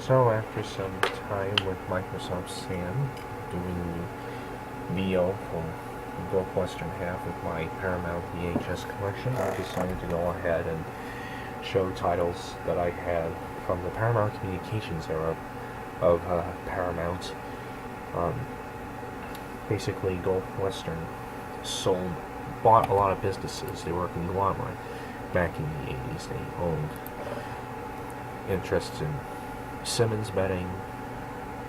So after some time with Microsoft Sam doing the VO for the Gulf+Western half of my Paramount VHS collection, I decided to go ahead and show titles that I had from the Paramount Communications era of Paramount. Basically, Gulf+Western bought a lot of businesses. They were a conglomerate back in the 80s. They owned interests in Simmons Bedding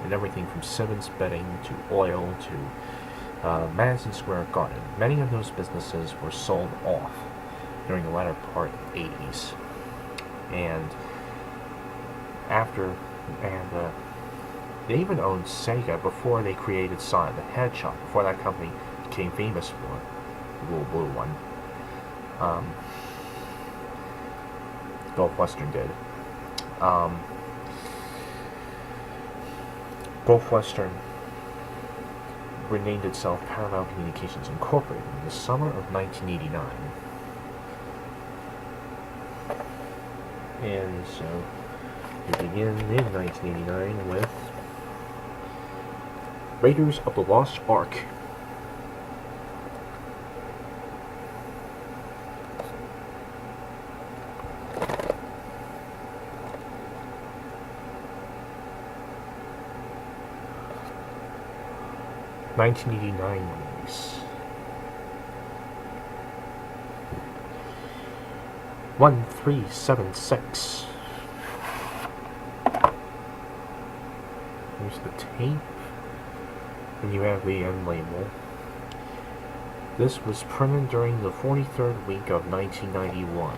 and everything from Simmons Bedding to oil to Madison Square Garden. Many of those businesses were sold off during the latter part of the 80s. And they even owned Sega before they created Sonic the Hedgehog, before that company became famous for the little blue one. Gulf+Western did. Gulf+Western renamed itself Paramount Communications Incorporated in the summer of 1989. And so, we begin in 1989 with Raiders of the Lost Ark. (1989) release. 1376. Here's the tape, and you have the end label. This was printed during the 43rd week of 1991.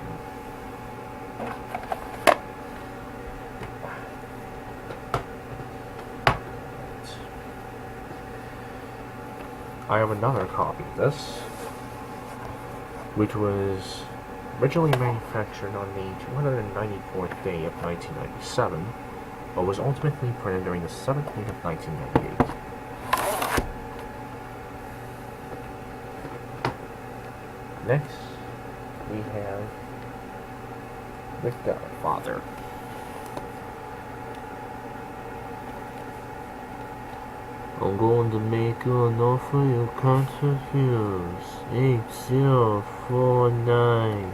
I have another copy of this, which was originally manufactured on the 294th day of 1997, but was ultimately printed during the 7th week of 1998. Next, we have The Godfather. I'm going to make you an offer you can't refuse. 8049.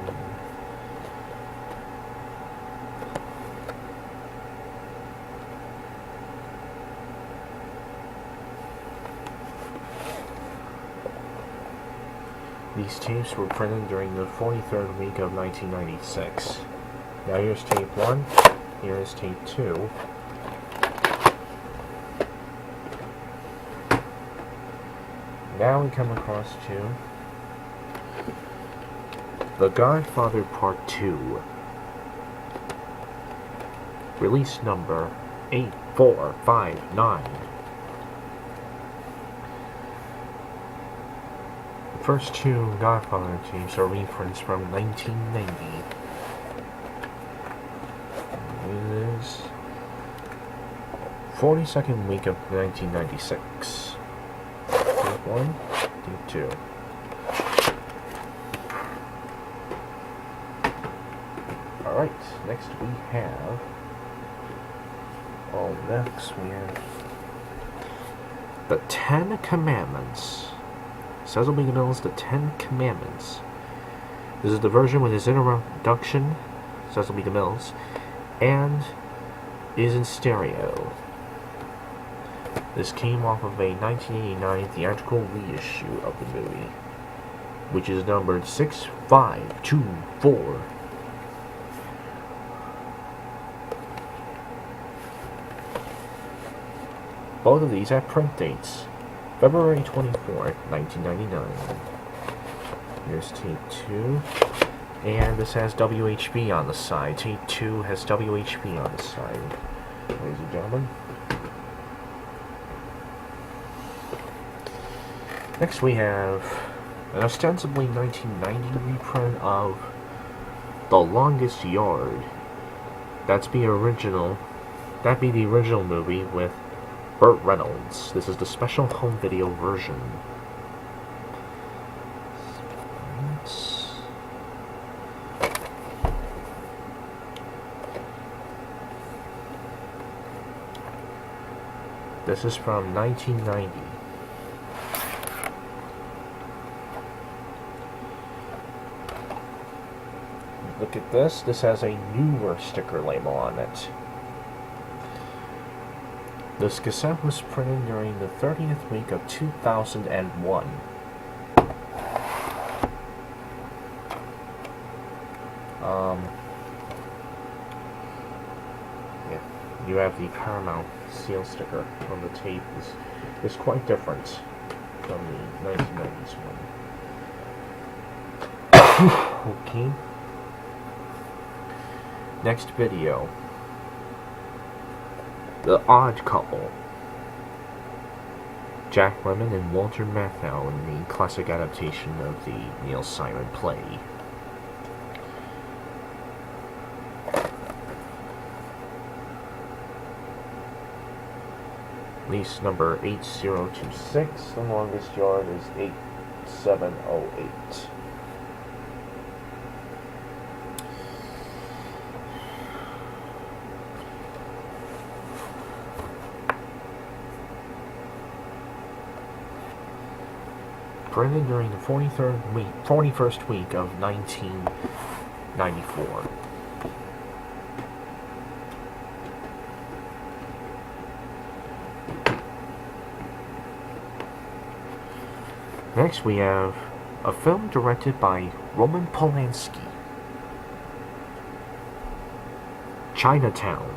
These tapes were printed during the 43rd week of 1996. Now here's tape 1, here's tape 2. Now we come across to The Godfather Part 2. Release number 8459. The first two Godfather tapes are reprints from 1990. It is 42nd week of 1996. Tape 1, tape 2. Alright, next we have The Ten Commandments. Cecil B. DeMille's The Ten Commandments. This is the version with his introduction, Cecil B. DeMille's, and is in stereo. This came off of a 1989 theatrical reissue of the movie, which is numbered 6524. Both of these have print dates. February 24th, 1999. Here's tape 2. And this has WHB on the side. Tape 2 has WHB on the side. Ladies and gentlemen. Next we have an ostensibly 1990 reprint of The Longest Yard. That'd be the original movie with Burt Reynolds. This is the special home video version. This is from 1990. Look at this. This has a newer sticker label on it. This cassette was printed during the 30th week of 2001. Yeah, you have the Paramount seal sticker on the tape. Is quite different from the 1990s one. Okay. Next video. The Odd Couple. Jack Lemmon and Walter Matthau in the classic adaptation of the Neil Simon play. Lease number 8026. The longest yard is 8708. Printed during the 41st week of 1994. Next we have a film directed by Roman Polanski. Chinatown,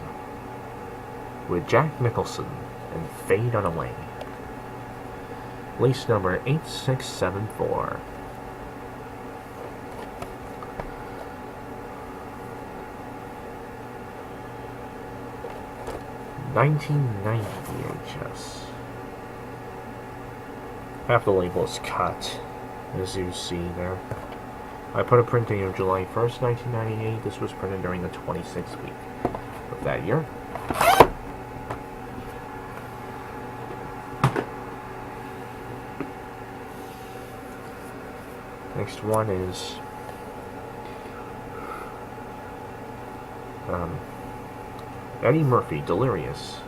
with Jack Nicholson and Faye Dunaway. Lease number 8674. $19.90 VHS. Half the label is cut, as you see there. I put a print date of July 1st, 1998. This was printed during the 26th week of that year. Next one is Eddie Murphy, Delirious.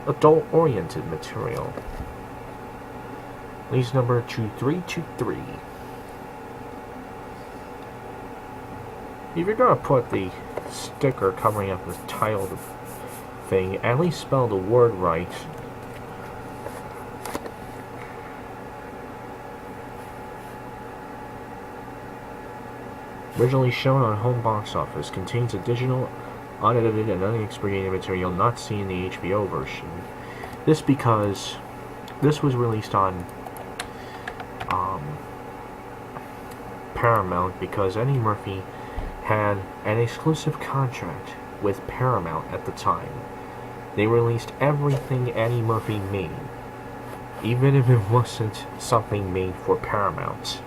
Adult-oriented material. Lease number 2323. If you're gonna put the sticker covering up the title of the thing, at least spell the word right. Originally shown on home box office, contains additional, unedited, and unexpurgated material not seen in the HBO version. This because this was released on Paramount because Eddie Murphy had an exclusive contract with Paramount at the time. They released everything Eddie Murphy made, even if it wasn't something made for Paramount.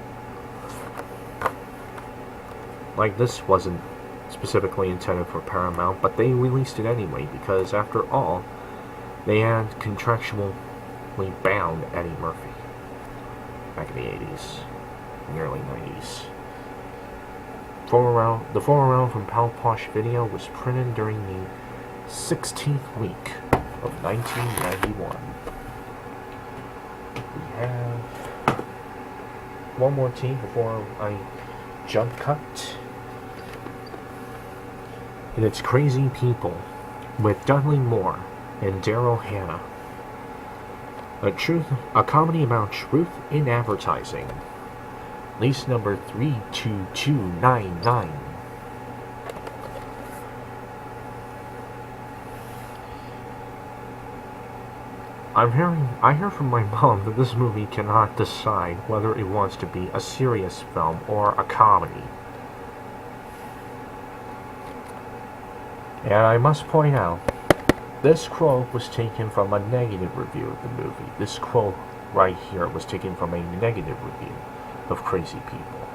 Like, this wasn't specifically intended for Paramount, but they released it anyway because, after all, they had contractually bound Eddie Murphy back in the 80s and early 90s. The former round from Pal Posh Video was printed during the 16th week of 1991. We have one more team before I jump cut. And it's Crazy People with Dudley Moore and Daryl Hannah. A comedy about truth in advertising. Lease number 32299. I hear from my mom that this movie cannot decide whether it wants to be a serious film or a comedy. And I must point out, this quote was taken from a negative review of the movie. This quote right here was taken from a negative review of Crazy People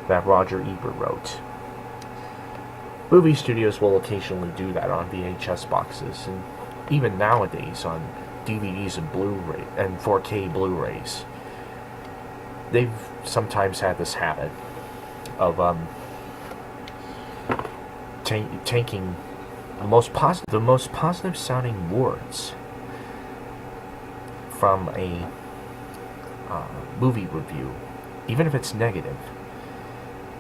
that Roger Ebert wrote. Movie studios will occasionally do that on VHS boxes, and even nowadays on DVDs and Blu-ray and 4K Blu-rays. They've sometimes had this habit of taking the most positive sounding words from a movie review, even if it's negative,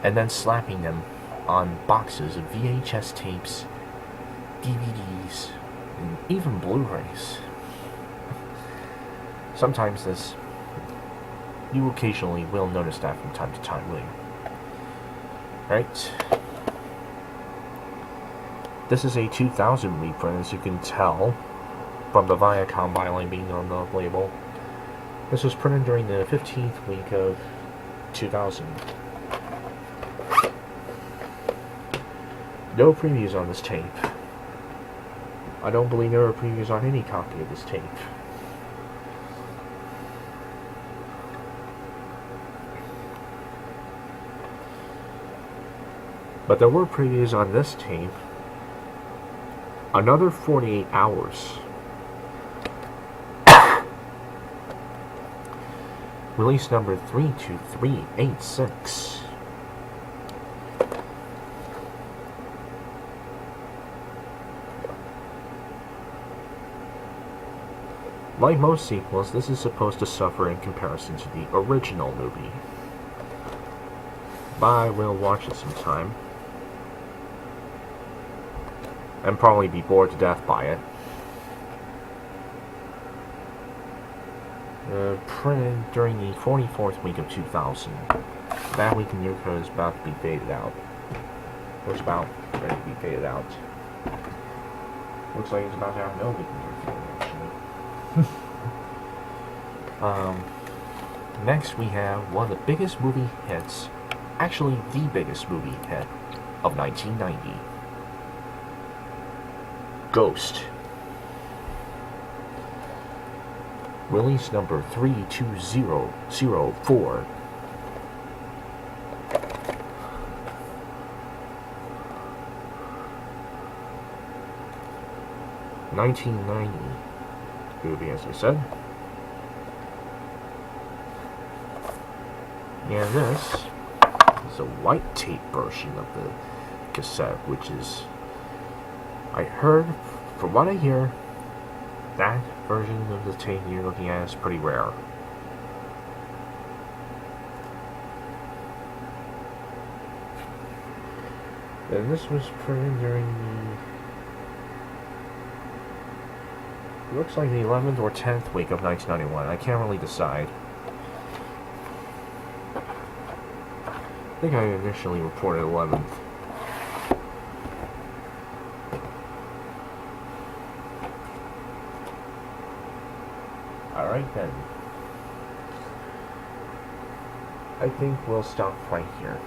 and then slapping them on boxes of VHS tapes, DVDs, and even Blu-rays. Sometimes you occasionally will notice that from time to time, will you? Right? This is a 2000 reprint, as you can tell from the Viacom byline being on the label. This was printed during the 15th week of 2000. No previews on this tape. I don't believe there are previews on any copy of this tape. But there were previews on this tape. Another 48 hours. Release number 32386. Like most sequels, this is supposed to suffer in comparison to the original movie. But I will watch it sometime. And probably be bored to death by it. Printed during the 44th week of 2000. That week in your code is about to be faded out. Or it's about ready to be faded out. Looks like it's about to have no week in your code, actually. Next we have one of the biggest movie hits. Actually, the biggest movie hit of 1990. Ghost. Release number 32004. $1990 movie, as I said. And this is a white tape version of the cassette, which is, I heard, from what I hear, that version of the tape you're looking at is pretty rare. And this was printed during the, looks like the 11th or 10th week of 1991. I can't really decide. I think I initially reported 11th. Alright then. I think we'll stop right here.